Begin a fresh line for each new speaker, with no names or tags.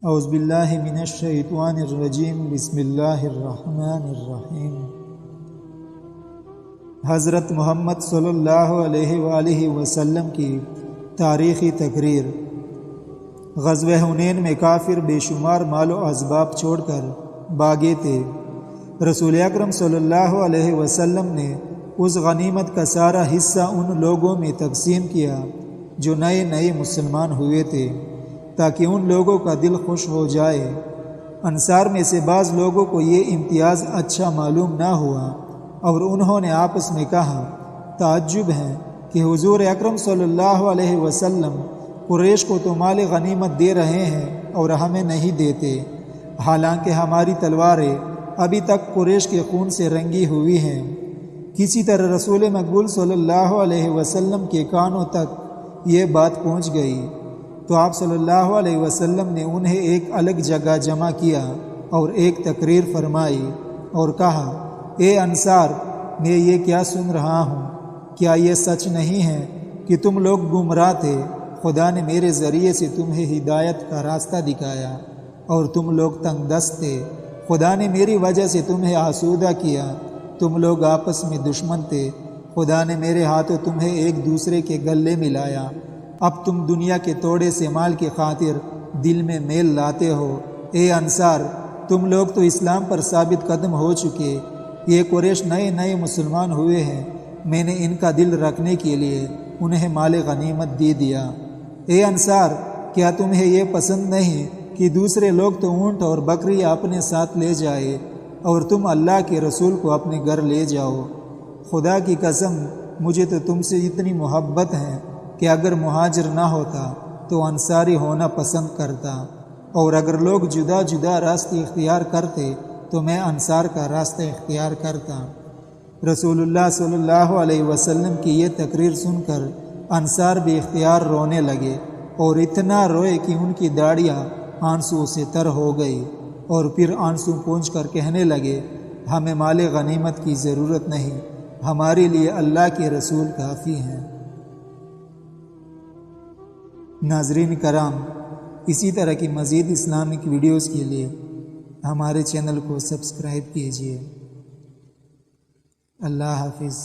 اعوذ باللہ من الشیطان الرجیم بسم اللہ الرحمن الرحیم۔ حضرت محمد صلی اللہ علیہ وآلہ وسلم کی تاریخی تقریر۔ غزوہ حنین میں کافر بے شمار مال و اسباب چھوڑ کر بھاگے تھے۔ رسول اکرم صلی اللہ علیہ وسلم نے اس غنیمت کا سارا حصہ ان لوگوں میں تقسیم کیا جو نئے مسلمان ہوئے تھے، تاکہ ان لوگوں کا دل خوش ہو جائے۔ انصار میں سے بعض لوگوں کو یہ امتیاز اچھا معلوم نہ ہوا اور انہوں نے آپس میں کہا، تعجب ہے کہ حضور اکرم صلی اللہ علیہ وسلم قریش کو تو مال غنیمت دے رہے ہیں اور ہمیں نہیں دیتے، حالانکہ ہماری تلواریں ابھی تک قریش کے خون سے رنگی ہوئی ہیں۔ کسی طرح رسول مقبول صلی اللہ علیہ وسلم کے کانوں تک یہ بات پہنچ گئی تو آپ صلی اللہ علیہ وسلم نے انہیں ایک الگ جگہ جمع کیا اور ایک تقریر فرمائی اور کہا، اے انصار، میں یہ کیا سن رہا ہوں؟ کیا یہ سچ نہیں ہے کہ تم لوگ گمراہ تھے؟ خدا نے میرے ذریعے سے تمہیں ہدایت کا راستہ دکھایا اور تم لوگ تنگ دست تھے۔ خدا نے میری وجہ سے تمہیں آسودہ کیا، تم لوگ آپس میں دشمن تھے، خدا نے میرے ہاتھوں تمہیں ایک دوسرے کے گلے ملایا۔ اب تم دنیا کے توڑے سے مال کی خاطر دل میں میل لاتے ہو۔ اے انصار، تم لوگ تو اسلام پر ثابت قدم ہو چکے، یہ قریش نئے مسلمان ہوئے ہیں، میں نے ان کا دل رکھنے کے لیے انہیں مال غنیمت دے دیا۔ اے انصار، کیا تمہیں یہ پسند نہیں کہ دوسرے لوگ تو اونٹ اور بکری اپنے ساتھ لے جائے اور تم اللہ کے رسول کو اپنے گھر لے جاؤ؟ خدا کی قسم، مجھے تو تم سے اتنی محبت ہے کہ اگر مہاجر نہ ہوتا تو انصاری ہونا پسند کرتا، اور اگر لوگ جدا راستے اختیار کرتے تو میں انصار کا راستہ اختیار کرتا۔ رسول اللہ صلی اللہ علیہ وسلم کی یہ تقریر سن کر انصار بھی اختیار رونے لگے اور اتنا روئے کہ ان کی داڑیاں آنسو سے تر ہو گئی، اور پھر آنسو پونچھ کر کہنے لگے، ہمیں مال غنیمت کی ضرورت نہیں، ہمارے لیے اللہ کے رسول کافی ہیں۔ ناظرین کرام، اسی طرح کی مزید اسلامک ویڈیوز کے لیے ہمارے چینل کو سبسکرائب کیجیے۔ اللہ حافظ۔